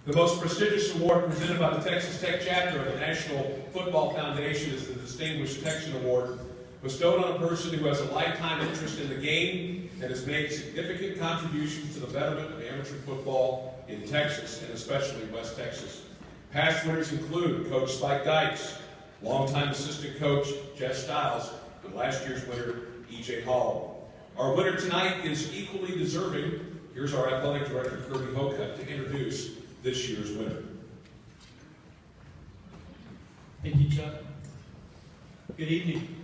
The most prestigious award presented by the Texas Tech chapter of the National Football Foundation is the Distinguished Texan Award, bestowed on a person who has a lifetime interest in the game and has made significant contributions to the betterment of amateur football in Texas, and especially West Texas. Past winners include Coach Spike Dykes, longtime assistant coach Jeff Stiles, and last year's winner, E.J. Hall. Our winner tonight is equally deserving. Here's our athletic director, Kirby Hocutt, to introduce this year's winner. Thank you, Chuck. Good evening.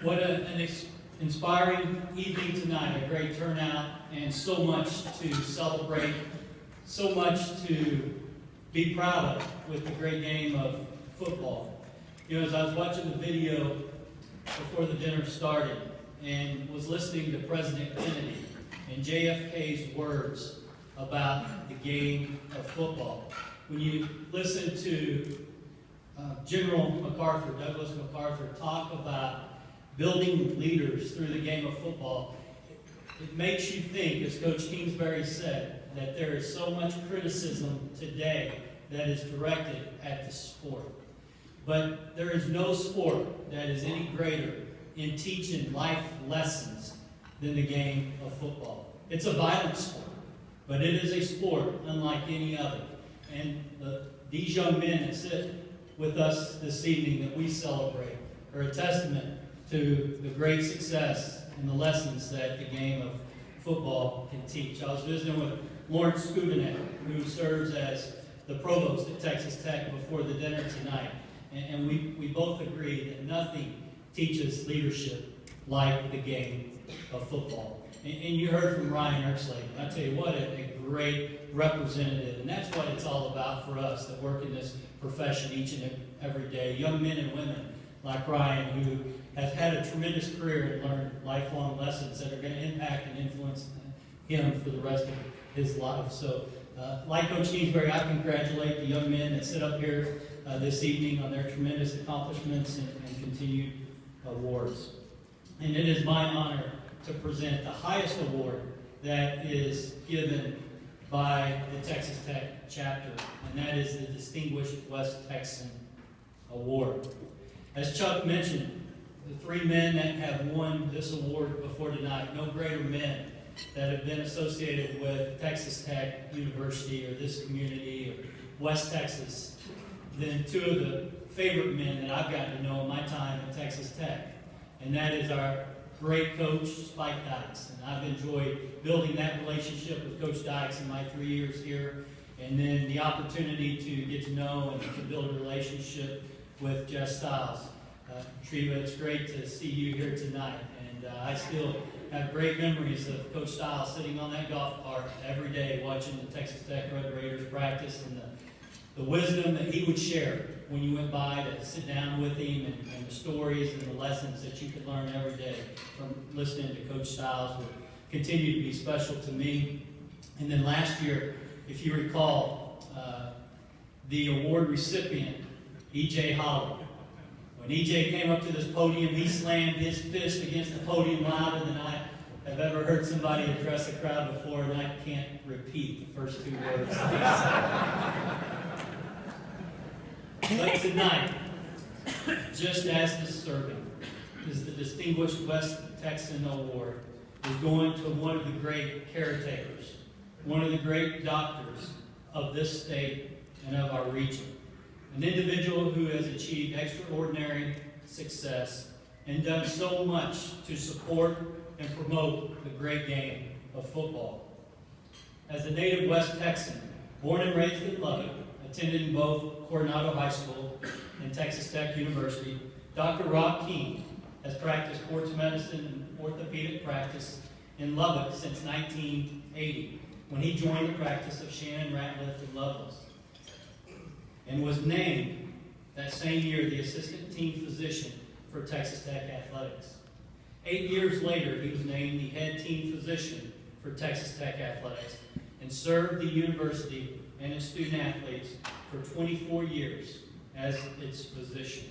What an inspiring evening tonight. A great turnout and so much to celebrate, so much to be proud of with the great game of football. You know, as I was watching the video before the dinner started and was listening to President Kennedy and JFK's words about the game of football. When you listen to General MacArthur, Douglas MacArthur, talk about building leaders through the game of football, it makes you think, as Coach Kingsbury said, that there is so much criticism today that is directed at the sport. But there is no sport that is any greater in teaching life lessons than the game of football. It's a violent sport, but it is a sport unlike any other. And these young men that sit with us this evening that we celebrate are a testament to the great success and the lessons that the game of football can teach. I was visiting with Lawrence Scudinet, who serves as the provost at Texas Tech, before the dinner tonight. And we both agree that nothing teaches leadership like the game of football. And you heard from Ryan Ertzley. I tell you what, a great representative. And that's what it's all about for us that work in this profession each and every day. Young men and women like Ryan, who has had a tremendous career and learned lifelong lessons that are going to impact and influence him for the rest of his life. So, like Coach Kingsbury, I congratulate the young men that sit up here this evening on their tremendous accomplishments and continued awards. And it is my honor to present the highest award that is given by the Texas Tech chapter, and that is the Distinguished West Texan Award. As Chuck mentioned, the three men that have won this award before tonight, no greater men that have been associated with Texas Tech University or this community or West Texas than two of the favorite men that I've gotten to know in my time at Texas Tech. And that is our great coach, Spike Dykes. And I've enjoyed building that relationship with Coach Dykes in my 3 years here. And then the opportunity to get to know and to build a relationship with Jeff Stiles. Treva, it's great to see you here tonight. And I still have great memories of Coach Stiles sitting on that golf cart every day watching the Texas Tech Red Raiders practice, and the wisdom that he would share when you went by to sit down with him, and the stories and the lessons that you could learn every day from listening to Coach Stiles would continue to be special to me. And then last year, if you recall, the award recipient, E.J. Hall. When E.J. came up to this podium, he slammed his fist against the podium louder than I have ever heard somebody address a crowd before, and I can't repeat the first two words. But tonight, just as deserving, is the Distinguished West Texan Award is going to one of the great caretakers, one of the great doctors of this state and of our region. An individual who has achieved extraordinary success and done so much to support and promote the great game of football. As a native West Texan, born and raised in Lubbock, attending both Coronado High School and Texas Tech University, Dr. Rob King has practiced sports medicine and orthopedic practice in Lubbock since 1980, when he joined the practice of Shannon Ratliff and Lovelace, and was named that same year the assistant team physician for Texas Tech Athletics. 8 years later, he was named the head team physician for Texas Tech Athletics and served the university and its student athletes for 24 years as its physician.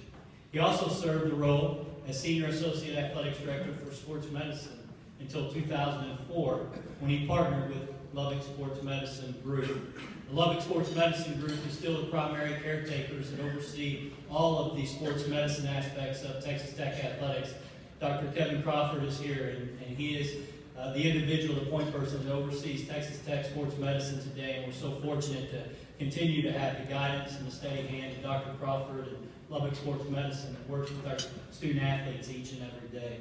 He also served the role as Senior Associate Athletics Director for Sports Medicine until 2004, when he partnered with Lubbock Sports Medicine Group. The Lubbock Sports Medicine Group is still the primary caretakers that oversee all of the sports medicine aspects of Texas Tech athletics. Dr. Kevin Crawford is here, and he is the individual, the point person that oversees Texas Tech sports medicine today, and we're so fortunate to continue to have the guidance and the steady hand of Dr. Crawford and Lubbock Sports Medicine that works with our student athletes each and every day.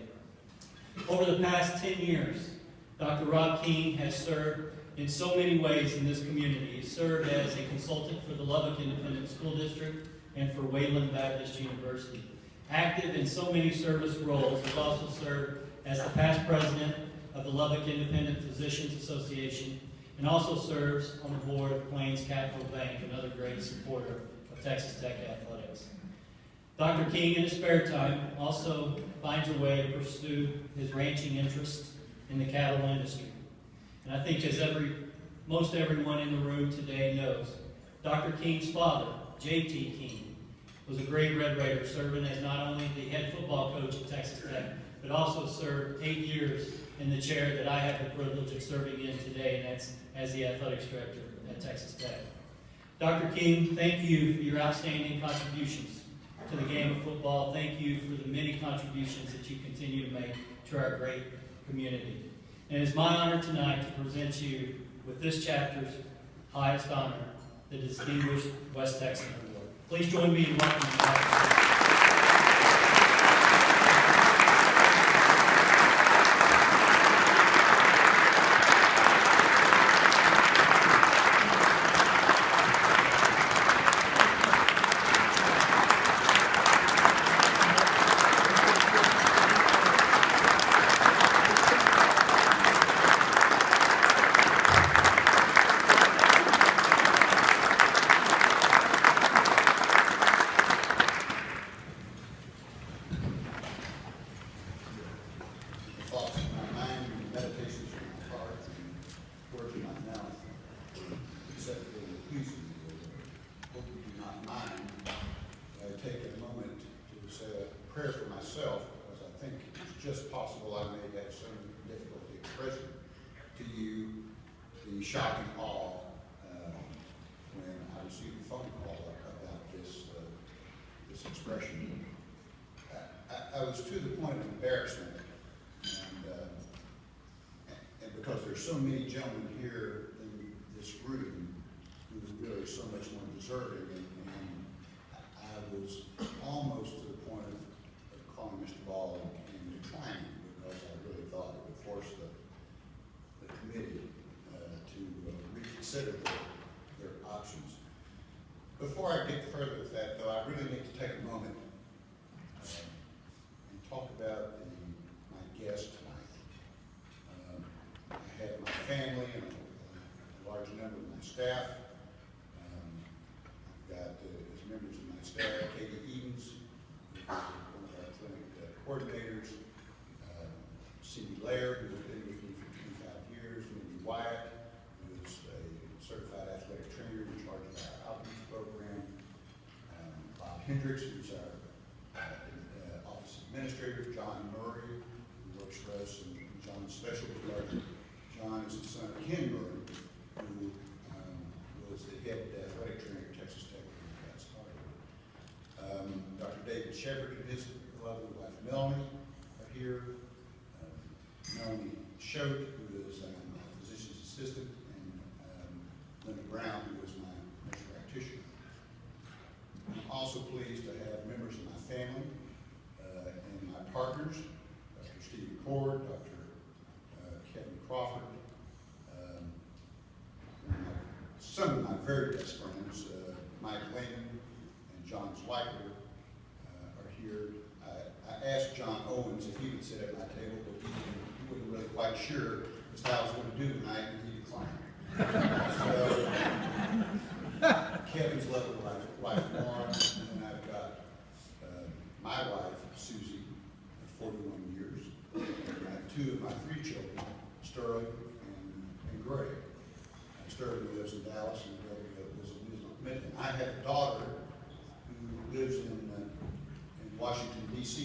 Over the past 10 years, Dr. Rob King has served in so many ways in this community. He served as a consultant for the Lubbock Independent School District and for Wayland Baptist University. Active in so many service roles, he's also served as the past president of the Lubbock Independent Physicians Association, and also serves on the board of Plains Capital Bank, another great supporter of Texas Tech athletics. Dr. King, in his spare time, also finds a way to pursue his ranching interests in the cattle industry. And I think as most everyone in the room today knows, Dr. King's father, J.T. King, was a great Red Raider, serving as not only the head football coach at Texas Tech, but also served 8 years in the chair that I have the privilege of serving in today, and that's as the athletics director at Texas Tech. Dr. King, thank you for your outstanding contributions to the game of football. Thank you for the many contributions that you continue to make to our great community. And it's my honor tonight to present you with this chapter's highest honor, the Distinguished West Texan Award. Please join me in welcoming Dr. King. Shocking awe when I received a phone call about this expression. I was to the point of embarrassment, and because there's so many gentlemen here in this room who are really so much more deserving, and I was almost to the point of calling Mr. Ball and declining, because I really thought it would force the committee to reconsider their options. Before I get further with that, though, I really need to take a moment and talk about my guest tonight. I have my family and a large number of my staff. I've got as members of my staff, Katie Edens, who is one of our clinic coordinators, Cindy Laird, who has been with me for 25 years, Mindy Wyatt, certified athletic trainer in charge of our outreach program, Bob Hendricks, who's our office administrator, John Murray, who works for us, and John's special brother. John is the son of Ken Murray, who was the head athletic trainer at Texas Tech when he got started. Dr. David Shepard and his lovely wife Melanie are here. Melanie Choate, who is my physician's assistant, Linda Brown, who is my nurse practitioner. I'm also pleased to have members of my family and my partners, Dr. Stephen Cord, Dr. Kevin Crawford, some of my very best friends, Mike Lehman and John Zwicker, are here. I asked John Owens if he would sit at my table, but he wasn't really quite sure as to how I was going to do tonight, and he declined. So, Kevin's lovely wife Lauren, and then I've got my wife Susie, of 41 years, and I have two of my three children, Sterling and Greg. Sterling lives in Dallas, and Greg lives in Midland. I have a daughter who lives in Washington, D.C.,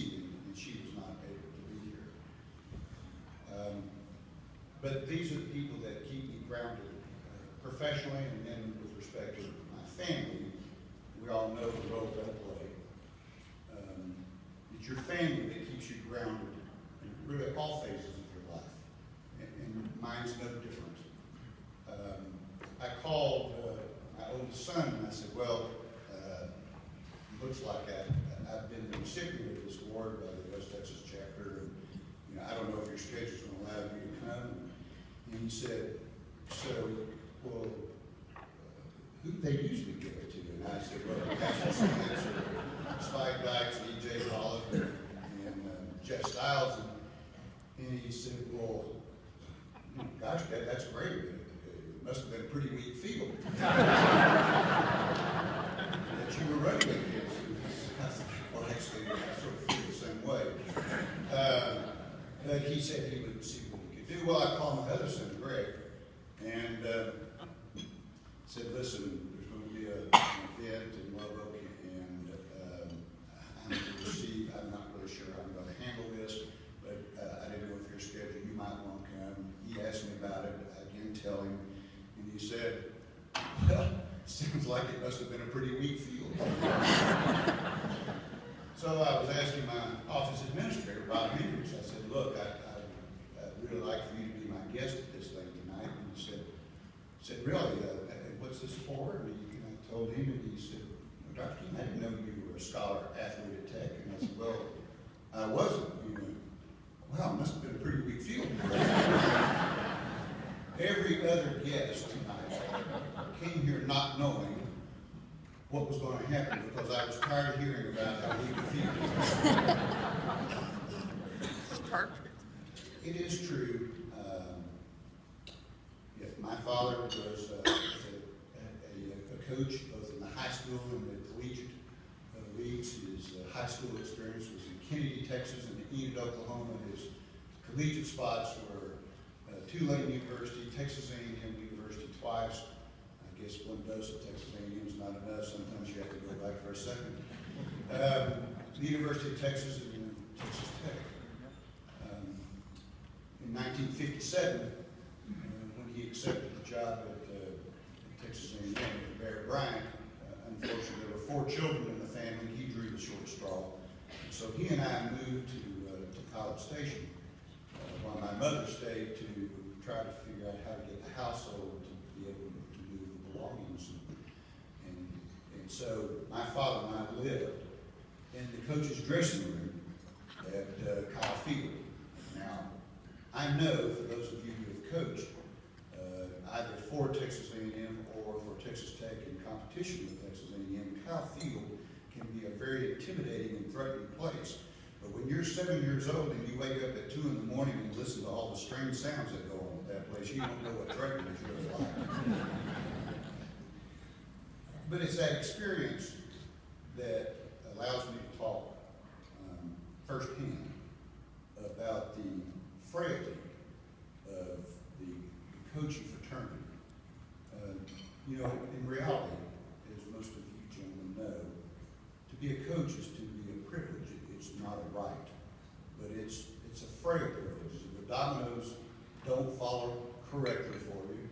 and she was not able to be here. But these are the people that keep me grounded professionally, and then with respect to my family. We all know the role they play. It's your family that keeps you grounded in really all phases of your life, and mine's no different. I called my oldest son and I said, well, looks like I've been the recipient of this award by the West Texas chapter, and I don't know if your schedule's going to allow you to come. And he said, so, well, who do they usually give it to? And I said, well, Texas Spike Dykes, E.J. Holland, and Jeff Stiles. And he said, well, gosh, that's great. It must have been a pretty weak field that you were running against. Well, actually, I sort of feel the same way. But he said he would see what he could do. Well, I called my other son, Greg, and said, listen, there's going to be an event in Love Oak, and I'm going to receive. I'm not really sure how I'm going to handle this, but I didn't know if your schedule, you might want to come. He asked me about it. I didn't tell him, and he said, well, seems like it must have been a pretty weak field. So I was asking my office administrator, Bob Hendricks, I said, look, I'd really like for you to be my guest at this thing tonight. And he said, really, what's this for? And I told him, and he said, well, Dr. King, I didn't know you were a scholar athlete at Tech. And I said, well, I wasn't. He went, well, it must have been a pretty weak field. Every other guest tonight came here not knowing what was going to happen because I was tired of hearing about how we could feel. Perfect. It is true. My father was a coach both in the high school and the collegiate leagues. His high school experience was in Kennedy, Texas, and Enid, Oklahoma. His collegiate spots were Tulane University, Texas A&M University twice. I guess one dose of Texas A&M is not enough. Sometimes you have to go back for a second. The University of Texas and Texas Tech. In 1957, when he accepted the job at Texas A&M with Barrett Bryant, unfortunately there were 4 children in the family. He drew the short straw. So he and I moved to College Station while my mother stayed to try to figure out how to get the household to be able to move the belongings. And so my father and I lived in the coach's dressing room at Kyle Field. Now, I know for those of you who have coached, either for Texas A&M or for Texas Tech in competition with Texas A&M, Kyle Field can be a very intimidating and threatening place. But when you're 7 years old and you wake up at 2 in the morning and listen to all the strange sounds that go on at that place, you don't know what threatening is really like. But it's that experience that allows me to talk firsthand about the frailty of the coaching fraternity. In reality, as most of you gentlemen know, to be a coach is to be a privilege. It's not a right, but it's a frail privilege. The dominoes don't follow correctly for you.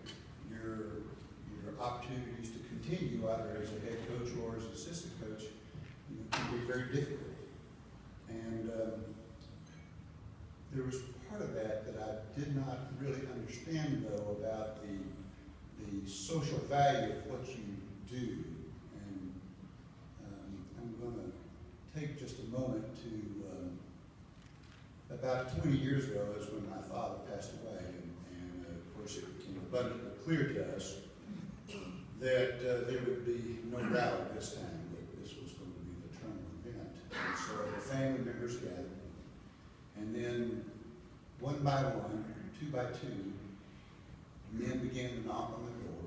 Your opportunities to continue either as a head coach or as an assistant coach can be very difficult. And there was part of that I did not really understand, though, about the social value of what you do. And I'm going to take just a moment to, about 20 years ago is when my father passed away, and of course it became abundantly clear to us that there would be no rally this time, that this was going to be the terminal event. And so the family members gathered, and then one by one, 2 by 2, men began to knock on the door,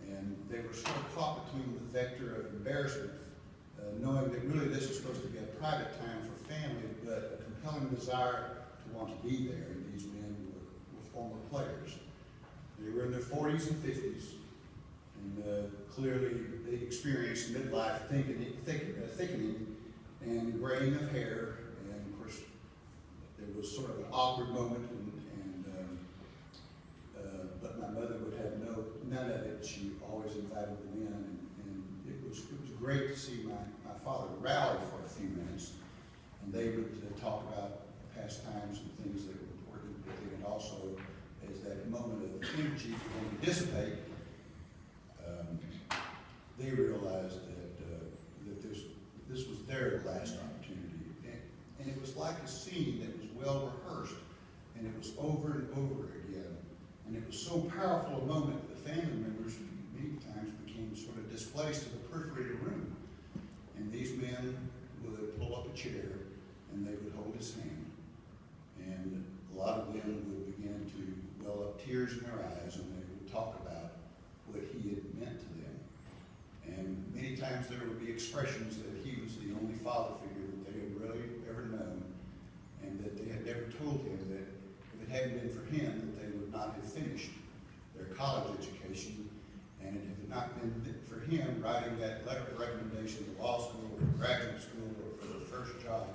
and they were sort of caught between the vector of embarrassment, knowing that really this was supposed to be a private time for family, but a compelling desire to want to be there. And these men were former players. They were in their 40s and 50s, and clearly they experienced midlife thickening and graying of hair, and of course there was sort of an awkward moment, but my mother would was great to see my father rally for a few minutes, and they would talk about pastimes and things that were important, but then also as that moment of energy began to dissipate, they realized that this was their last opportunity. And it was like a scene that was well rehearsed, and it was over and over again. And it was so powerful a moment that the family members many times became sort of displaced to the periphery of the room. And these men would pull up a chair, and they would hold his hand. And a lot of them would begin to well up tears in their eyes, and they would talk about what he had meant to them. And many times there would be expressions that he was the only father figure that they had really ever known, and that they had never told him that if it hadn't been for him, that they would not have finished their college education, and it had not been for him writing that letter of recommendation to law school or graduate school or for their first job.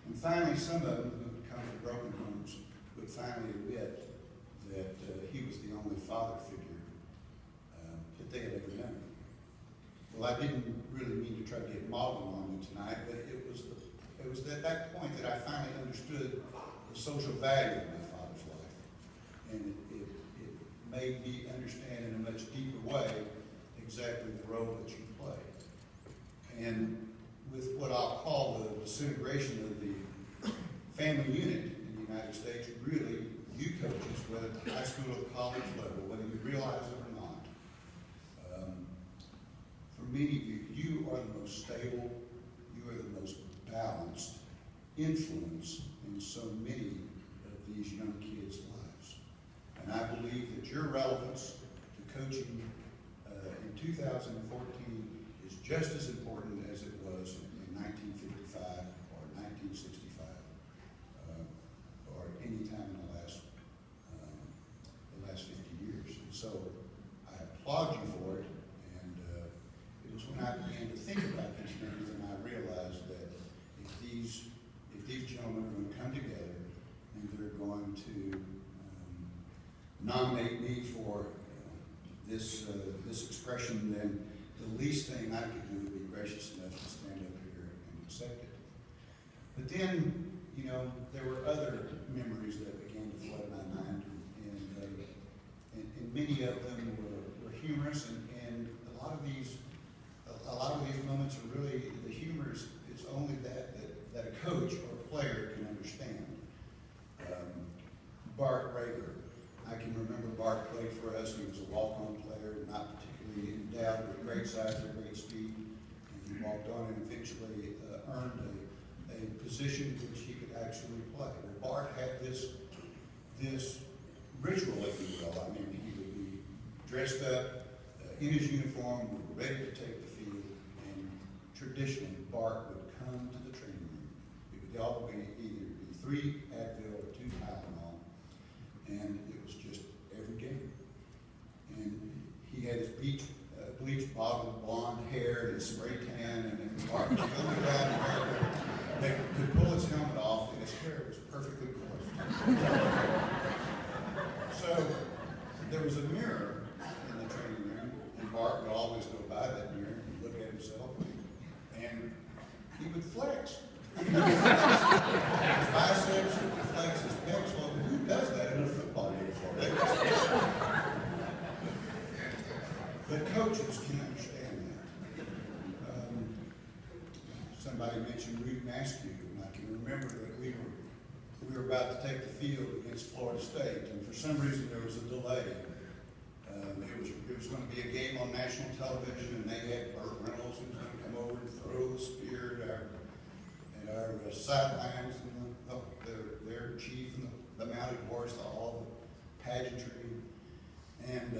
And finally, some of them who had come from broken homes would finally admit that he was the only father figure that they had ever known. Well, I didn't really mean to try to get modeling on you tonight, but it was at that point that I finally understood the social value of my father's life. And it made me understand in a much deeper way exactly the role that you play. And with what I'll call the disintegration of the family unit in the United States, really, you coaches, whether at the high school or the college level, whether you realize it or not, for many of you, you are the most stable, you are the most balanced influence in so many of these young kids' lives. And I believe that your relevance to coaching in 2014 is just as important as it was in 1955 or 1965 or any time in the last 50 years. And so I applaud you for it. It was when I began to think about these things and I realized that if these gentlemen are going to come together and they're going to nominate me for this expression, then the least thing I could do would be gracious enough to stand up here and accept it. But then, you know, there were other memories that began to flood my mind, and many of them were humorous, and a lot of these moments are really, the humor is only that a coach or a player can understand. Bart Rager, I can remember Bart played for us. He was a walk-on player, not particularly endowed with great size or great speed. And he walked on and eventually earned a position which he could actually play. Well, Bart had this ritual, if you will. I mean, he would be dressed up in his uniform, ready to take the field, and traditionally Bart would come to the training room. It would all be either 3 Advil or 2 Tylenol, and it was just every game. And he had his bleach bottle blonde hair and his spray tan, and then Bart was the only guy in America that could pull his helmet off, and his hair was perfectly poised. So there was a mirror in the training room, and Bart would always go by that mirror and look at himself, and he would flex. He would flex his biceps, he would flex his pecs. Well, who does that in a football uniform? But coaches can understand that. Somebody mentioned Rudy Maskew, and I can remember that we were about to take the field against Florida State, and for some reason there was a delay. It was going to be a game on national television, and they had Burt Reynolds who was going to come over and throw the spear at our sidelines, and their chief and the mounted horse, all the pageantry. And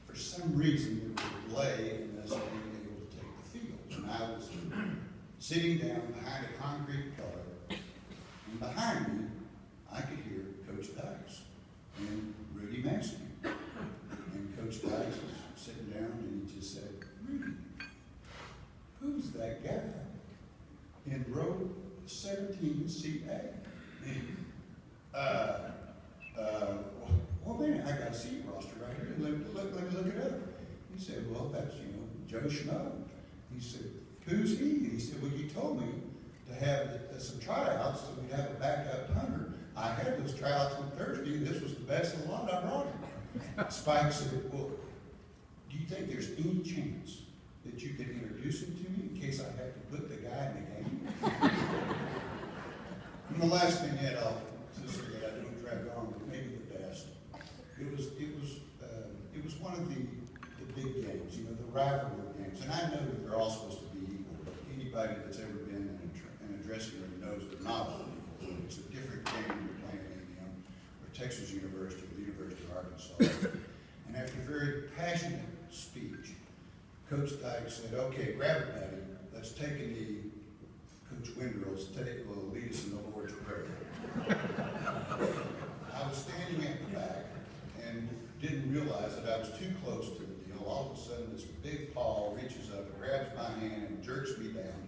for some reason there was a delay in us being able to take the field. And I was sitting down behind a concrete pillar, and behind me I could hear Coach Dykes and Rudy Maskew. And Coach Dykes was sitting down and he just said, "Rudy, who's that guy in row 17, seat A?" Well, man, I got a seat roster right here. Let me look it up. He said, well, that's, Joe Schmo. He said, who's he? And he said, well, you told me to have some tryouts so we'd have a backup punter. I had those tryouts on Thursday, and this was the best of the lot. I brought him. Spike said, well, do you think there's any chance that you could introduce him to me in case I have to put the guy in the game? And the last thing that I'll just say that I don't drag on, but maybe the best. It was one of the big games, the rivalry games. And I know that they're all supposed to be equal, but anybody that's ever been in a dressing room knows they're not all equal. It's a different game when you're playing A&M or Texas University or the University of Arkansas. And after a very passionate speech, Coach Dyke said, okay, grab it, buddy. Let's take a knee. Coach Winderl's will lead us in the Lord's Prayer. I was standing at the back and didn't realize that I was too close to the deal. All of a sudden, this big paw reaches up, grabs my hand, and jerks me down.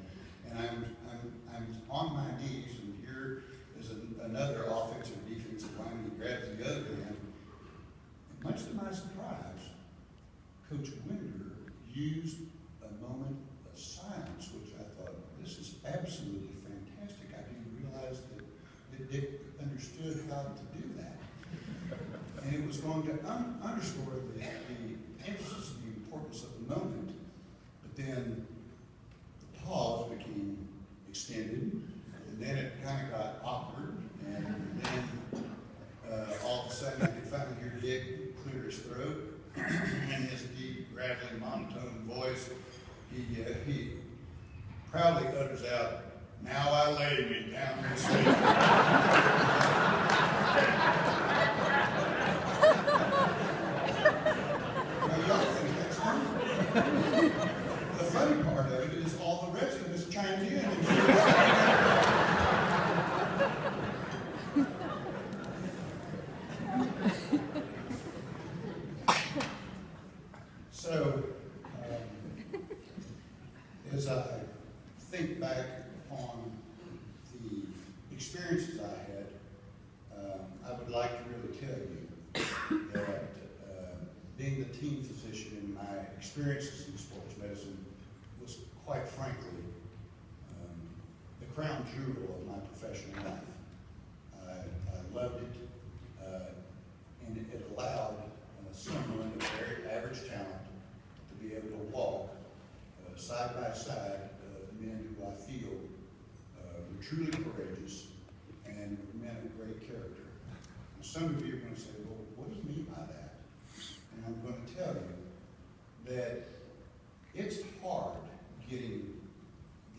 And I'm on my knees, and here is another offensive defensive lineman. He grabs the other hand. And much to my surprise, Coach Winder used a moment of silence, which I thought, this is absolutely fantastic. I didn't realize that Dick understood how to do that. And it was going to underscore the emphasis, the importance of the moment. But then the pause became extended, and then it kind of got awkward, and then all of a sudden I could finally hear Dick clear his throat, and his deep, rattling, monotone voice, he proudly utters out, now I lay me down to sleep. Now y'all think that's funny. The funny part of it is all the rest of us chimed in and so, as I think back on the experiences I had, I would like to really tell you that being the team physician in my experiences in sports medicine was, quite frankly, the crown jewel of my professional life. I loved it, and it allowed someone of very average talent to be able to walk side by side men who I feel were truly courageous and men of great character. And some of you are going to say, well, what do you mean by that? And I'm going to tell you that it's hard getting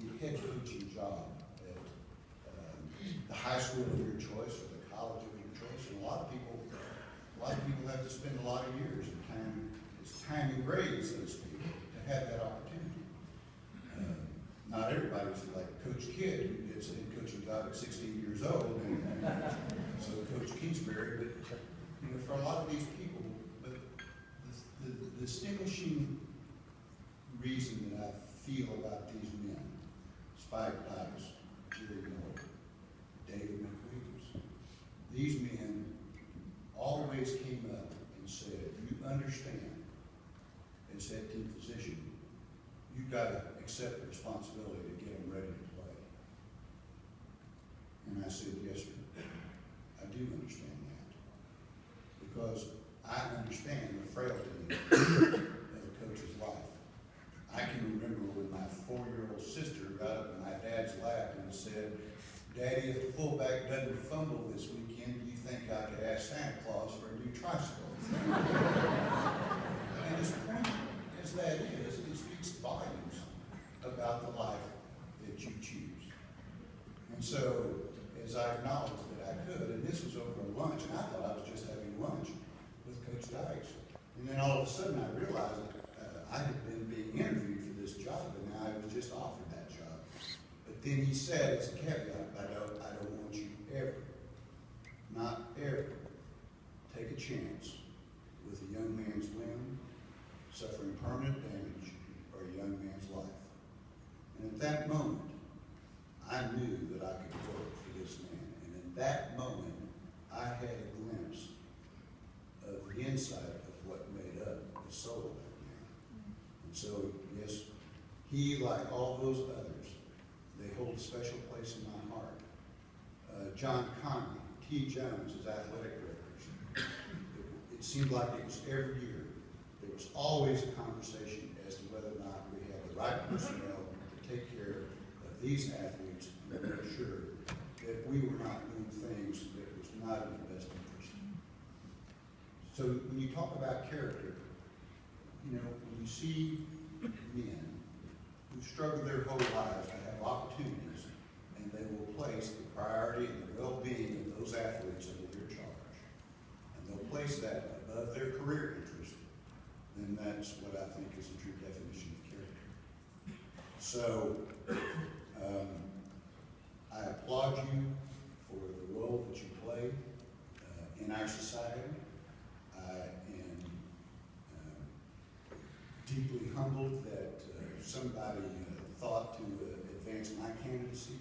the head coaching job at the high school of your choice or the college of your choice. And a lot of people have to spend a lot of years and time and grade, so to speak, to have that opportunity. Not everybody's like Coach Kidd, who gets a head coaching job at 16 years old, and so Coach Kingsbury. But for a lot of these people, but the distinguishing reason that I feel about these men, Spike Dykes, Jerry Miller, David McWilliams, these men always came up and said, "You understand, as head team physician, you've got to accept the responsibility to get them ready to play." And I said, yes, sir, I do understand that. Because I understand the frailty of a coach's life. I can remember when my 4-year-old sister got up in my dad's lap and said, "Daddy, if the fullback doesn't fumble this weekend, do you think I could ask Santa Claus for a new tricycle?" And as poignant as that is, it speaks volumes about the life that you choose. And so, as I acknowledged that I could, and this was over a lunch, and I thought I was just having lunch with Coach Dykes. And then all of a sudden I realized that I had been being interviewed for this job, and now I was just offered that job. But then he said, as a caveat, I don't want you ever, not ever, take a chance with a young man's limb suffering permanent damage or a young man's life. And at that moment, I knew that I could work for this man. And in that moment, I had a glimpse of the inside of what made up the soul of that man. So, yes, he, like all those others, they hold a special place in my heart. John Conley, T. Jones, his athletic director. It seemed like it was every year. There was always a conversation as to whether or not we had the right personnel to take care of these athletes and make sure that we were not doing things that was not in the best interest. So when you talk about character, you know, when you see men who struggle their whole lives to have opportunities, and they will place the priority and the well-being of those athletes under their charge, and they'll place that above their career interest, then that's what I think is a true definition of character. So, I applaud you for the role that you play in our society. I am deeply humbled that somebody thought to advance my candidacy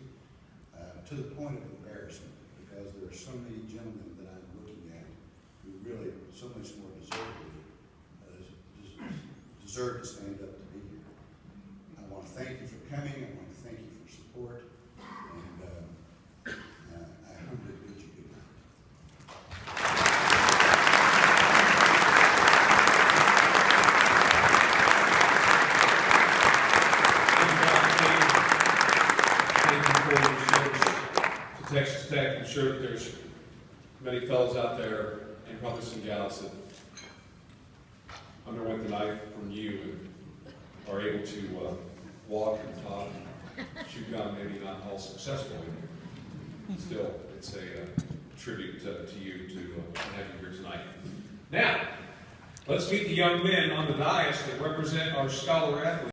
to the point of embarrassment, because there are so many gentlemen that I'm looking at who really so much more deserve to stand up to be here. I want to thank you for coming. I want to thank you for support. And I humbly bid you good night. To Texas Tech, I'm sure that there's many fellows out there, and probably some gals, that underwent the knife from you and are able to walk and talk and shoot gun, maybe not all successfully. Still, it's a tribute to you to have you here tonight. Now, let's meet the young men on the dais that represent our scholar athletes.